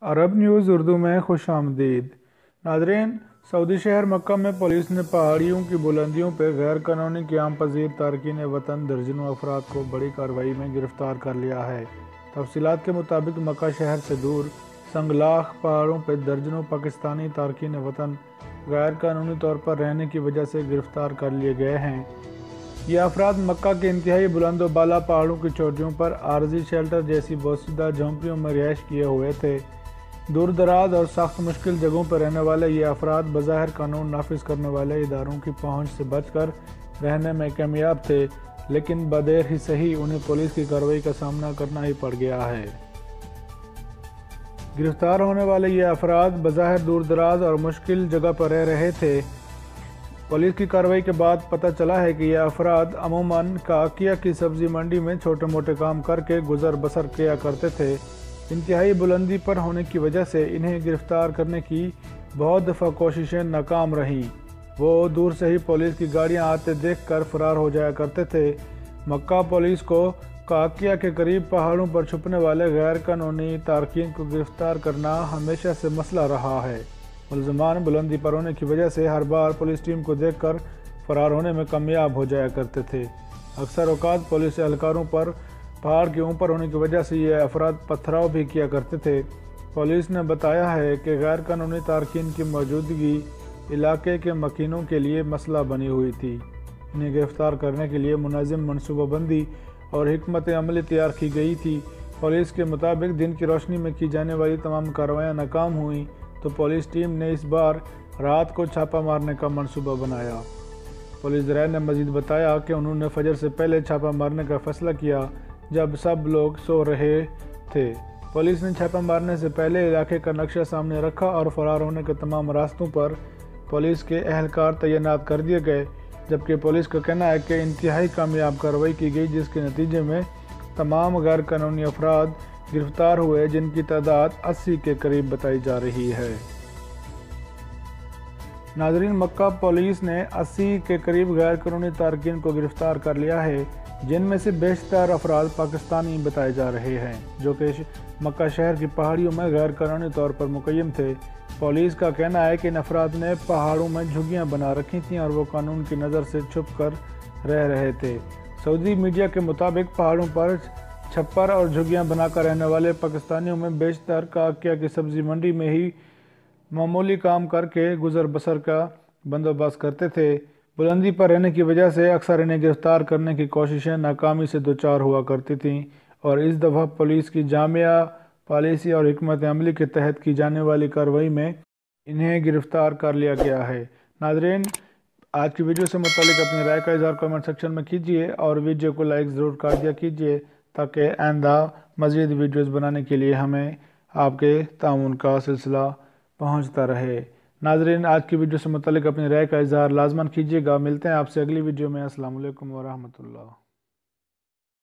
عرب news Urdu میں خوش آمدید ناظرین۔ سعودی شہر مکہ میں پولیس نے پہاڑیوں کی بلندیوں پہ غیر قانونی قیام پذیر تارکین وطن درجنوں افراد کو بڑی کارروائی میں گرفتار کر لیا ہے۔ تفصیلات کے مطابق مکہ شہر سے دور سنگلاخ پہاڑوں پہ درجنوں پاکستانی تارکین وطن غیر قانونی طور پر رہنے کی وجہ سے گرفتار کر لیے گئے ہیں۔ یہ افراد مکہ کے انتہائی بلند و بالا پہاڑوں کی چوٹیوں پر عارضی شیلٹر جیسی بوسیدہ جھونپڑیوں میں رہائش کیے ہوئے تھے۔ دور دراز اور سخت مشکل جگہوں پر رہنے والے یہ افراد بظاہر قانون نافذ کرنے والے اداروں کی پہنچ سے بچ کر رہنے میں کامیاب تھے، لیکن بدیر ہی صحیح انہیں پولیس کی کارروائی کا سامنا کرنا ہی پڑ گیا ہے۔ گرفتار ہونے والے یہ افراد بظاہر دور دراز اور مشکل جگہ پر رہ رہے تھے۔ پولیس کی کارروائی کے بعد پتہ چلا ہے کہ یہ افراد عموماً کاکیا کی سبزی منڈی میں چھوٹے موٹے کام کر کے گزر بسر کیا کرتے تھے۔ انتہائی بلندی پر ہونے کی وجہ سے انہیں گرفتار کرنے کی بہت دفعہ کوششیں ناکام رہیں۔ وہ دور سے ہی پولیس کی گاڑیاں آتے دیکھ کر فرار ہو جایا کرتے تھے۔ مکہ پولیس کو کاکیا کے قریب پہاڑوں پر چھپنے والے غیر قانونی تارکین کو گرفتار کرنا ہمیشہ سے مسئلہ رہا ہے۔ ملزمان بلندی پر ہونے کی وجہ سے ہر بار پولیس ٹیم کو دیکھ کر فرار ہونے میں کامیاب ہو جایا کرتے تھے۔ اکثر اوقات پولیس اہلکاروں پر پہاڑ کے اوپر ہونے کی وجہ سے یہ افراد پتھراؤ بھی کیا کرتے تھے۔ پولیس نے بتایا ہے کہ غیر قانونی تارکین کی موجودگی علاقے کے مکینوں کے لیے مسئلہ بنی ہوئی تھی۔ انہیں گرفتار کرنے کے لیے منظم منصوبہ بندی اور حکمت عملی تیار کی گئی تھی۔ پولیس کے مطابق دن کی روشنی میں کی جانے والی تمام کارروائیاں ناکام ہوئیں تو پولیس ٹیم نے اس بار رات کو چھاپہ مارنے کا منصوبہ بنایا۔ پولیس ذرائع نے مزید بتایا کہ انہوں نے فجر سے پہلے چھاپہ مارنے کا فیصلہ کیا جب سب لوگ سو رہے تھے۔ پولیس نے چھاپہ مارنے سے پہلے علاقے کا نقشہ سامنے رکھا اور فرار ہونے کے تمام راستوں پر پولیس کے اہلکار تعینات کر دیے گئے، جبکہ پولیس کا کہنا ہے کہ انتہائی کامیاب کارروائی کی گئی جس کے نتیجے میں تمام غیر قانونی افراد گرفتار ہوئے، جن کی تعداد 80 کے قریب بتائی جا رہی ہے۔ ناظرین، مکہ پولیس نے 80 کے قریب غیر قانونی تارکین کو گرفتار کر لیا ہے، جن میں سے بیشتر افراد پاکستانی بتائے جا رہے ہیں، جو کہ مکہ شہر کی پہاڑیوں میں غیر قانونی طور پر مقیم تھے۔ پولیس کا کہنا ہے کہ ان افراد نے پہاڑوں میں جھگیاں بنا رکھی تھیں اور وہ قانون کی نظر سے چھپ کر رہ رہے تھے۔ سعودی میڈیا کے مطابق پہاڑوں پر چھپر اور جھگیاں بنا کر رہنے والے پاکستانیوں میں بیشتر کاکیا کی سبزی منڈی میں ہی معمولی کام کر کے گزر بسر کا بندوبست کرتے تھے۔ بلندی پر رہنے کی وجہ سے اکثر انہیں گرفتار کرنے کی کوششیں ناکامی سے دوچار ہوا کرتی تھیں، اور اس دفعہ پولیس کی جامع پالیسی اور حکمت عملی کے تحت کی جانے والی کارروائی میں انہیں گرفتار کر لیا گیا ہے۔ ناظرین، آج کی ویڈیو سے متعلق اپنی رائے کا اظہار کمنٹ سیکشن میں کیجیے اور ویڈیو کو لائک ضرور کر دیا کیجیے تاکہ آئندہ مزید ویڈیوز بنانے کے لیے ہمیں آپ کے تعاون کا سلسلہ پہنچتا رہے۔ ناظرین، آج کی ویڈیو سے متعلق اپنی رائے کا اظہار لازماً کیجیے گا۔ ملتے ہیں آپ سے اگلی ویڈیو میں۔ السلام علیکم ورحمۃ اللہ۔